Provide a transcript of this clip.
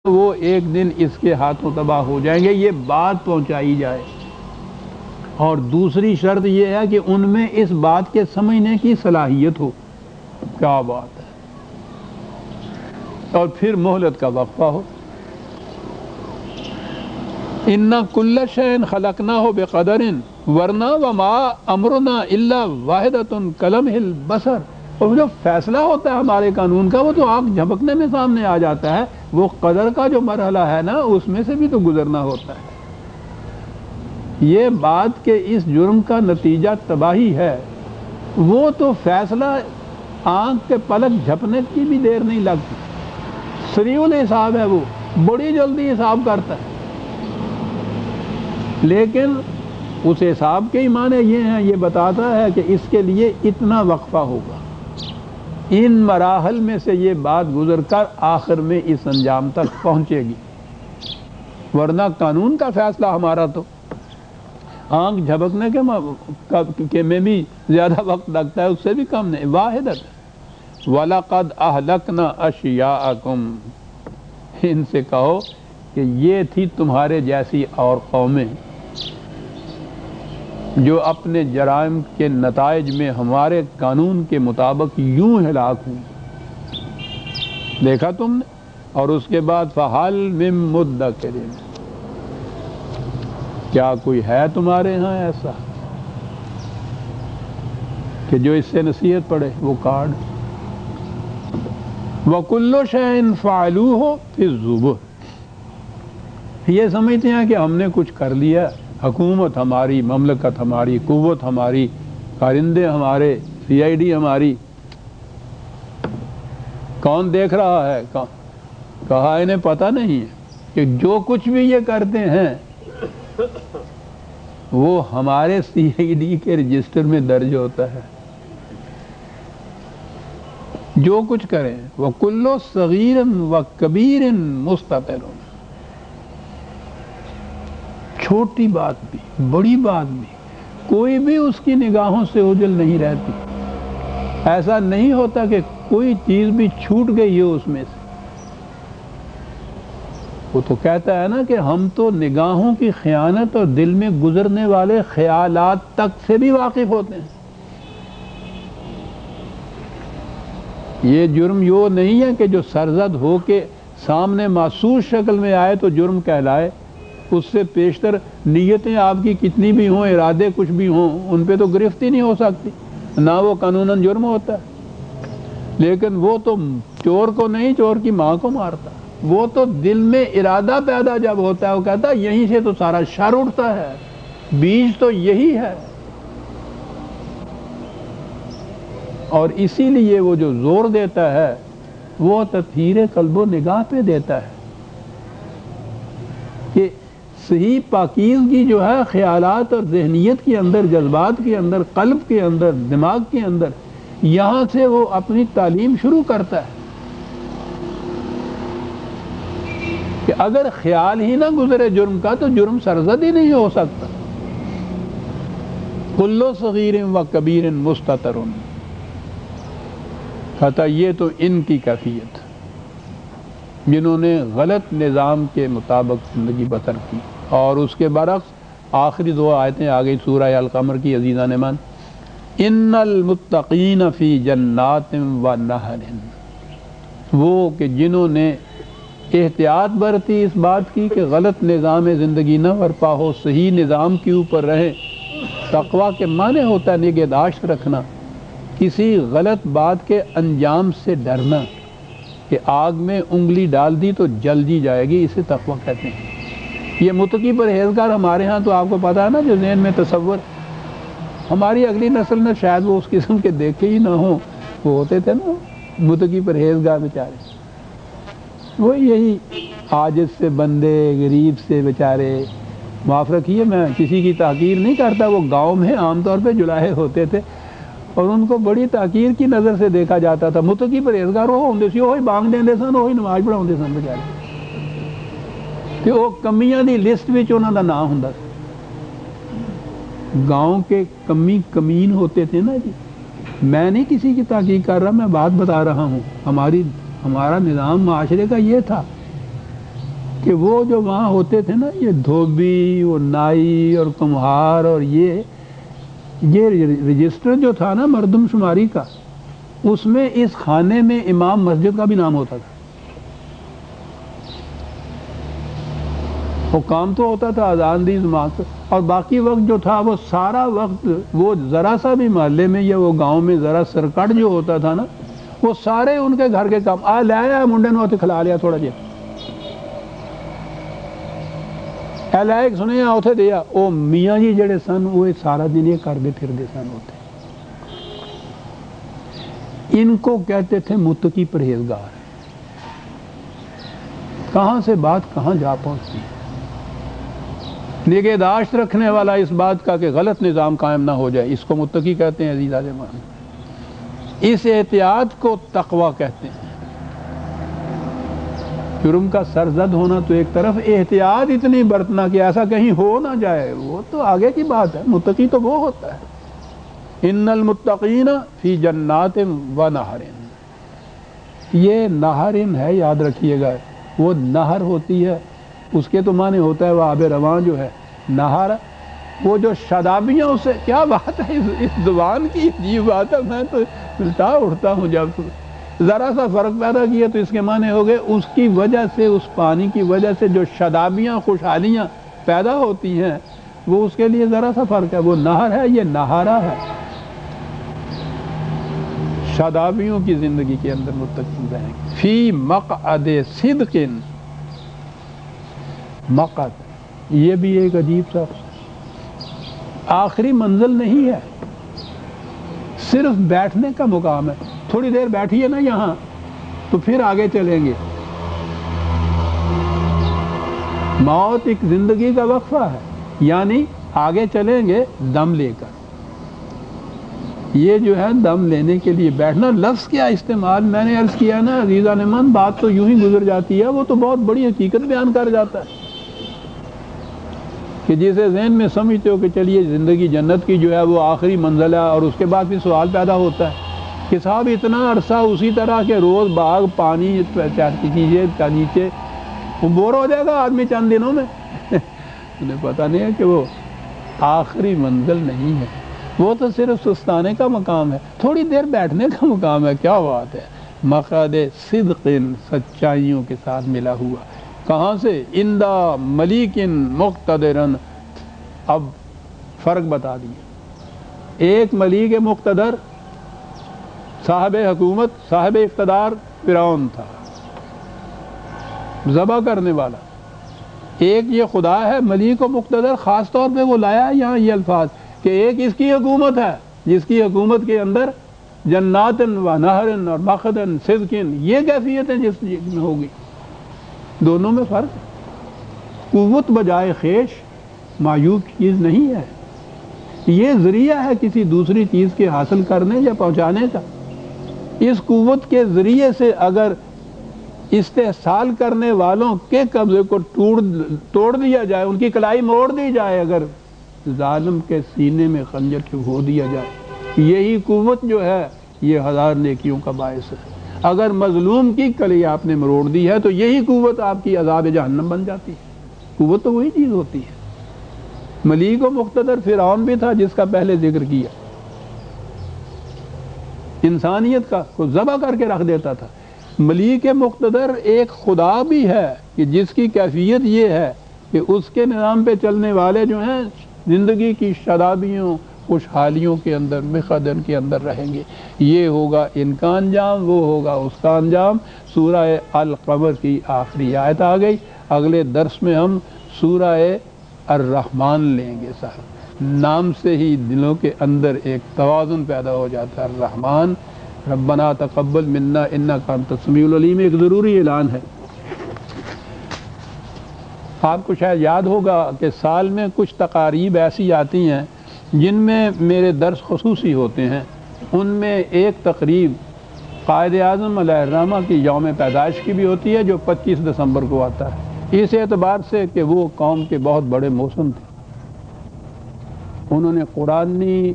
وہ ایک دن اس کے ہاتھوں تباہ ہو جائیں گے، یہ بات پہنچائی جائے۔ اور دوسری شرط یہ ہے کہ ان میں اس بات کے سمجھنے کی صلاحیت ہو۔ کیا بات ہے! اور پھر مہلت کا وقفہ ہو۔ اِنَّ كُلَّ شَيْءٍ خَلَقْنَاهُ بِقَدَرٍ ورنہ وَمَا أَمْرُنَا إِلَّا وَاحِدَةٌ كَلَمْحِ الْبَصَرِ۔ اور جو فیصلہ ہوتا ہے ہمارے قانون کا، وہ تو آنکھ جھپکنے میں سامنے آ جاتا ہے۔ وہ قدر کا جو مرحلہ ہے نا، اس میں سے بھی تو گزرنا ہوتا ہے۔ یہ بات کہ اس جرم کا نتیجہ تباہی ہے، وہ تو فیصلہ آنکھ کے پلک جھپنے کی بھی دیر نہیں لگتی۔ سریع الحساب ہے، وہ بڑی جلدی حساب کرتا ہے۔ لیکن اس حساب کے ہی معنی یہ ہیں، یہ بتاتا ہے کہ اس کے لیے اتنا وقفہ ہوگا، ان مراحل میں سے یہ بات گزر کر آخر میں اس انجام تک پہنچے گی۔ ورنہ قانون کا فیصلہ ہمارا تو آنکھ جھپکنے کے میں بھی زیادہ وقت لگتا ہے، اس سے بھی کم نہیں، واحدت۔ وَلَقَدْ أَهْلَكْنَا أَشْيَاءَكُمْ، ان سے کہو کہ یہ تھی تمہارے جیسی اور قومیں جو اپنے جرائم کے نتائج میں ہمارے قانون کے مطابق یوں ہلاک ہوئی۔ دیکھا تم نے؟ اور اس کے بعد فَحَلْ مِن مُدَّكِرٍ، کیا کوئی ہے تمہارے ہاں ایسا کہ جو اس سے نصیحت پڑھے؟ وہ کارڈ وَكُلُّ شَيْءٍ فَعَلُوهُ فِي الزُّبُرِ، یہ سمجھتے ہیں کہ ہم نے کچھ کر لیا، حکومت ہماری، مملکت ہماری، قوت ہماری، کارندے ہمارے، سی آئی ڈی ہماری، کون دیکھ رہا ہے؟ کہا انہیں پتہ نہیں ہے کہ جو کچھ بھی یہ کرتے ہیں وہ ہمارے سی آئی ڈی کے رجسٹر میں درج ہوتا ہے۔ جو کچھ کریں، وَكُلُّ صَغِيرٍ وَكَبِيرٍ مُسْتَطَرٌ، چھوٹی بات بھی بڑی بات بھی کوئی بھی اس کی نگاہوں سے اوجھل نہیں رہتی۔ ایسا نہیں ہوتا کہ کوئی چیز بھی چھوٹ گئی ہو اس میں سے۔ وہ تو کہتا ہے نا کہ ہم تو نگاہوں کی خیانت اور دل میں گزرنے والے خیالات تک سے بھی واقف ہوتے ہیں۔ یہ جرم یہ نہیں ہے کہ جو سرزد ہو کے سامنے محسوس شکل میں آئے تو جرم کہلائے، اس سے پیشتر نیتیں آپ کی کتنی بھی ہوں، ارادے کچھ بھی ہوں، ان پہ تو گرفت ہی نہیں ہو سکتی، نہ وہ قانوناً جرم ہوتا ہے۔ لیکن وہ تو چور کو نہیں، چور کی ماں کو مارتا، وہ تو دل میں ارادہ پیدا جب ہوتا ہے، وہ کہتا ہے یہیں سے تو سارا شر اٹھتا ہے، بیج تو یہی ہے۔ اور اسی لیے وہ جو زور دیتا ہے وہ تطہیر قلب و نگاہ پہ دیتا ہے کہ صحیح پاکیزگی جو ہے خیالات اور ذہنیت کے اندر، جذبات کے اندر، قلب کے اندر، دماغ کے اندر، یہاں سے وہ اپنی تعلیم شروع کرتا ہے کہ اگر خیال ہی نہ گزرے جرم کا تو جرم سرزد ہی نہیں ہو سکتا۔ کُلُّ صغیر و کبیر مستتر، کہتا یہ تو ان کی کیفیت جنہوں نے غلط نظام کے مطابق زندگی بسر کی۔ اور اس کے برعکس آخری دو آیتیں آ گئی سورہ القمر کی، عزیزان من، ان المتقین فی جنات و نہر، وہ کہ جنہوں نے احتیاط برتی اس بات کی کہ غلط نظام زندگی نہ برپا ہو، صحیح نظام کے اوپر رہیں۔ تقویٰ کے معنی ہوتا ہے نگہداشت رکھنا، کسی غلط بات کے انجام سے ڈرنا کہ آگ میں انگلی ڈال دی تو جل جی جائے گی، اسے تقویٰ کہتے ہیں۔ یہ متقی پرہیزگار ہمارے ہاں تو آپ کو پتا ہے نا، جو ذہن میں تصور، ہماری اگلی نسل نے شاید وہ اس قسم کے دیکھے ہی نہ ہوں، وہ ہوتے تھے نا متقی پرہیزگار بیچارے، وہ یہی عاجز سے بندے، غریب سے بیچارے، معاف رکھیے میں کسی کی تحقیر نہیں کرتا، وہ گاؤں میں عام طور پہ جلاہے ہوتے تھے اور ان کو بڑی تحقیر کی نظر سے دیکھا جاتا تھا۔ متقی پرہیزگار وہ ہوندے سی، وہی بانگ دیندے سن، وہی نماز پڑھاؤندے سن بیچارے، کہ وہ کمیاں دی لسٹ وچ انہاں دا نام ہوندا سی۔ گاؤں کے کمی کمین ہوتے تھے نا جی۔ میں نہیں کسی کی تحقیق کر رہا، میں بات بتا رہا ہوں، ہمارا نظام معاشرے کا یہ تھا کہ وہ جو وہاں ہوتے تھے نا، یہ دھوبی، وہ نائی اور کمہار، اور یہ رجسٹر جو تھا نا مردم شماری کا، اس میں اس خانے میں امام مسجد کا بھی نام ہوتا تھا. وہ کام تو ہوتا تھا اذان دی جماعت، اور باقی وقت جو تھا وہ سارا وقت وہ ذرا سا بھی محلے میں یا وہ گاؤں میں ذرا سرکٹ جو ہوتا تھا نا، وہ سارے ان کے گھر کے کام لے آیا منڈے نو کھلا لیا تھوڑا جہا لائق سنے اتنے دیا. وہ میاں جی جڑے سن وہ سارا دن یہ کرتے پھرتے سن. ہوتے ان کو کہتے تھے متقی پرہیزگار. کہاں سے بات کہاں جا پہنچتی ہے. نگہداشت رکھنے والا اس بات کا کہ غلط نظام قائم نہ ہو جائے، اس کو متقی کہتے ہیں. عزیز عالمان، اس احتیاط کو تقوی کہتے ہیں. جرم کا سرزد ہونا تو ایک طرف، احتیاط اتنی برتنا کہ ایسا کہیں ہو نہ جائے وہ تو آگے کی بات ہے. متقی تو وہ ہوتا ہے. ان المتقین فی جنات و نہر، یہ نہر ہے، یاد رکھیے گا. وہ نہر ہوتی ہے، اس کے تو معنی ہوتا ہے وہ آب رواں جو ہے. نہر وہ جو شادابیاں، اسے کیا بات ہے، اس زبان کی عجیب بات ہے. میں تو ملتا اٹھتا ہوں جب ذرا سا فرق پیدا کیا تو اس کے معنی ہو گئے اس کی وجہ سے، اس پانی کی وجہ سے جو شادابیاں خوشحالیاں پیدا ہوتی ہیں، وہ اس کے لیے ذرا سا فرق ہے. وہ نہر ہے، یہ نہارا ہے. شادابیوں کی زندگی کے اندر متقی رہیں گے. فی مقعد صدق، مقعد یہ بھی ایک عجیب سا آخری منزل نہیں ہے، صرف بیٹھنے کا مقام ہے. تھوڑی دیر بیٹھیے نا یہاں تو پھر آگے چلیں گے. موت ایک زندگی کا وقفہ ہے، یعنی آگے چلیں گے دم لے کر. یہ جو ہے دم لینے کے لیے بیٹھنا. لفظ کیا استعمال میں نے عرض کیا نا عزیزان من، بات تو یوں ہی گزر جاتی ہے، وہ تو بہت بڑی حقیقت بیان کر جاتا ہے کہ جسے ذہن میں سمجھتے ہو کہ چلیے زندگی جنت کی جو ہے وہ آخری منزل ہے، اور اس کے بعد پھر سوال پیدا ہوتا ہے کہ صاحب اتنا عرصہ اسی طرح کے روز باغ پانی کیجیے کا نیچے، وہ بور ہو جائے گا آدمی چند دنوں میں. انہیں پتہ نہیں ہے کہ وہ آخری منزل نہیں ہے، وہ تو صرف سستانے کا مقام ہے، تھوڑی دیر بیٹھنے کا مقام ہے. کیا بات ہے. مقعد صدق، سچائیوں کے ساتھ ملا ہوا. کہاں سے؟ اندہ ملیک مقتدرن. اب فرق بتا دیا. ایک ملیک مقتدر، صاحب حکومت، صاحب اقتدار فرعون تھا، ذبح کرنے والا. ایک یہ خدا ہے ملیک و مقتدر، خاص طور پہ وہ لایا ہے یہاں یہ الفاظ کہ ایک اس کی حکومت ہے جس کی حکومت کے اندر جنات و نہر اور مقعد صدق، یہ کیفیتیں جس میں ہوگی. دونوں میں فرق ہے. قوت بجائے خیش معیوب چیز نہیں ہے، یہ ذریعہ ہے کسی دوسری چیز کے حاصل کرنے یا پہنچانے کا. اس قوت کے ذریعے سے اگر استحصال کرنے والوں کے قبضے کو توڑ دیا جائے، ان کی کلائی موڑ دی جائے، اگر ظالم کے سینے میں خنجر چبھو دیا جائے، یہی قوت جو ہے یہ ہزار نیکیوں کا باعث ہے. اگر مظلوم کی کلی آپ نے مروڑ دی ہے تو یہی قوت آپ کی عذاب جہنم بن جاتی ہے. قوت تو وہی چیز ہوتی ہے. ملیک و مقتدر فرعون بھی تھا جس کا پہلے ذکر کیا، انسانیت کا کو ذبح کر کے رکھ دیتا تھا. ملیک مقتدر ایک خدا بھی ہے کہ جس کی کیفیت یہ ہے کہ اس کے نظام پہ چلنے والے جو ہیں زندگی کی شادابیوں خوشحالیوں کے اندر مقعدن کے اندر رہیں گے. یہ ہوگا ان کا انجام، وہ ہوگا اس کا انجام. سورہ القمر کی آخری آیت آ گئی. اگلے درس میں ہم سورہ الرحمن لیں گے. صاحب نام سے ہی دلوں کے اندر ایک توازن پیدا ہو جاتا ہے. الرحمن، ربنا تقبل منا انک انت السمیع العلیم ایک ضروری اعلان ہے. آپ کو شاید یاد ہوگا کہ سال میں کچھ تقاریب ایسی آتی ہیں جن میں میرے درس خصوصی ہوتے ہیں. ان میں ایک تقریب قائد اعظم علیہ الرحمہ کی یوم پیدائش کی بھی ہوتی ہے جو 25 دسمبر کو آتا ہے، اس اعتبار سے کہ وہ قوم کے بہت بڑے محسن تھے. انہوں نے قرآنی